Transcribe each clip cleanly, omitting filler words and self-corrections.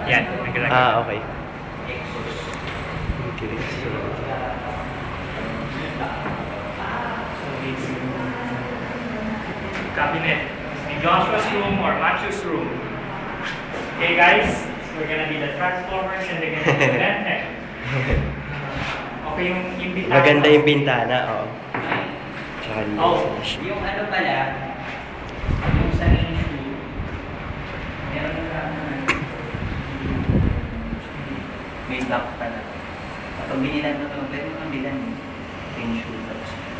Yan, naglalagay. Ah, okay. Exos. Okay, so... Cabinet. In Joshua's room or Matthew's room. Okay guys, we're gonna be the Transformers and they're gonna be the Bentech. Okay yung bintana. Maganda yung bintana, oo. Tsaka dito. Oh, Yung ano pala, yung sa issue, meron na may lock pala. Kapag binilan mo ito, pwede mo kang bilan yung issue.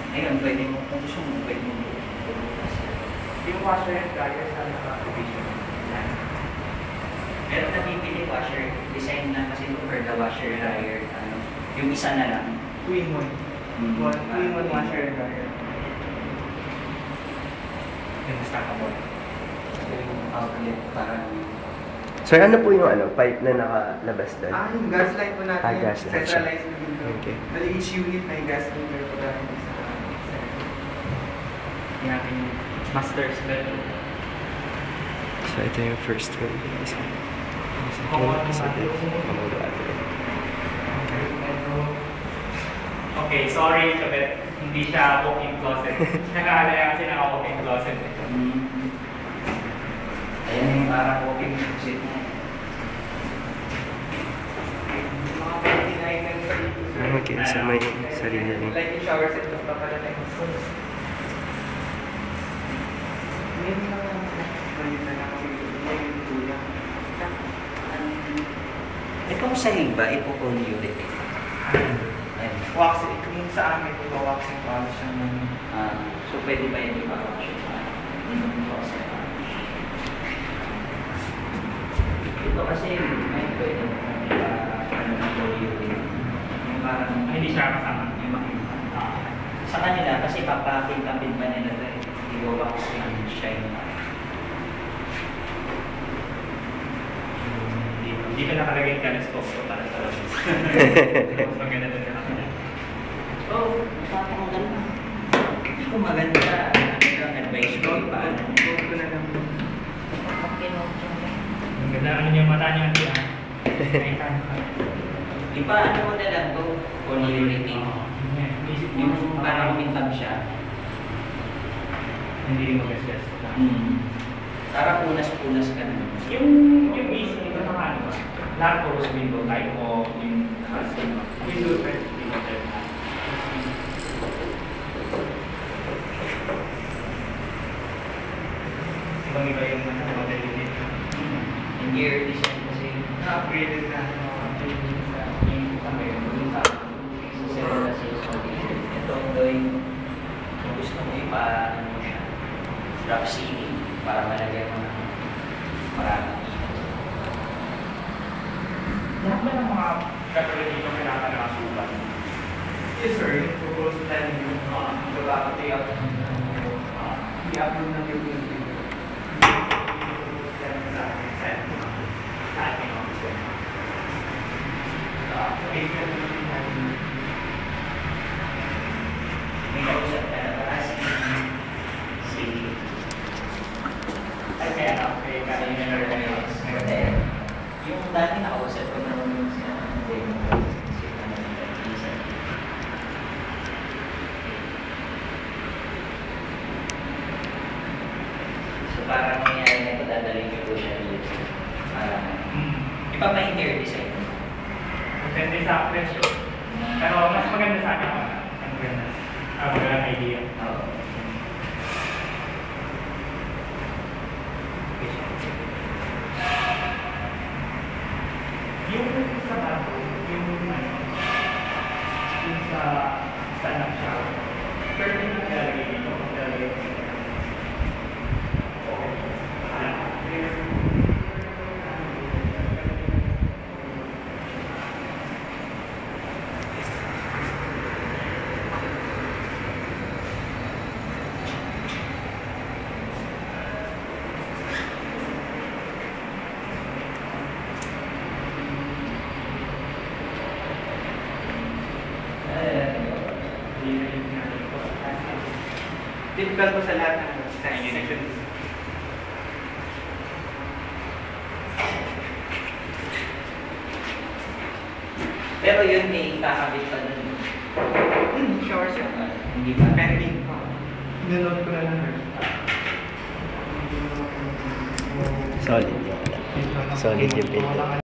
Ngayon, pwede mo, kung gusto mo, pwede mo bukas. yung washer and dryer sa naka-provision. Meron na bibili washer, design na kasi for the washer dryer, ano, yung isa na lang. 2-in-1. 2-in-1 washer and dryer. Yung stackable. Yung outlet parang Sir, ano po yung pipe na nakalabas doon? Yung gas line po natin, Gas line siya. centralized po dito. Okay. Bali, each unit may gas meter po tayo sa Yung ating master's bedroom. So, ito yung first one. Okay, sorry, Kabet. Hindi siya walk-in closet. Nakaalala kasi naka-walk-in closet. ayan yung parang walking closet na. mga painting items dito. Okay, so may sarili rin. Like yung shower set pa pala tayo. Ngayon lang lang. Ngayon na lang kasi yung kuya. Itong sa iba, ipopolyurethane. Ayan. Waxing, yung sa amin, diba waxing polish siya ng So pwede ba yung iba-wash yung ito kasi may pwede mo polyurethane. Yung parang Hindi siya kasama. yung makita. Sa kanila, kasi papakitapin pa nila ito eh. I-wax yung shine. Hindi ka nakalagay ka ng stove ko para sa labas. Mas maganda doon ka nakalagay. Oh, masama ko ganda. Kung maganda, ano lang advice ko iba. Gold ko na lang. Ang ganda ano yung mata niya hindi ah. Iba, ano mo na lang to, polyurethane. Yung parang mintab siya. Hindi mo gas-gas. Parang punas-punas ka na. Yung base nito na ano ba? Lahat puro sa window type o yung window type, window type. Ibang-iba yung model dito. Interior design kasi Na-upgraded na. Yung kasama yung sa sa cellular sales condition. Ito yung gusto mo ipa, ano mo siya, drop ceiling para malagyan mo ng maraming lahat ba ng mga katulad dito kailangan na nakasulat? Yes sir, yung proposed plan yung i-upload ng yung video. may kausap ka na para si Ay, kaya okay, kaya yung yung dati nakausap ko na yung si so parang nangyayari na ito, dadalhin ko siya dito. Iba pa interior design. depende sa presyo. Pero mas maganda sa akin ang maganda. Magandang idea. Oo. Yung sa bago, yung sa stand-up shower, curtain na nilalagay dito, nilalagay dito. Typical po sa lahat ng section. Pero yun may kakabit pa dun. Shower siya. Hindi pa. Pending pa. Nanood ko na lang. Solid. Solid yung paint.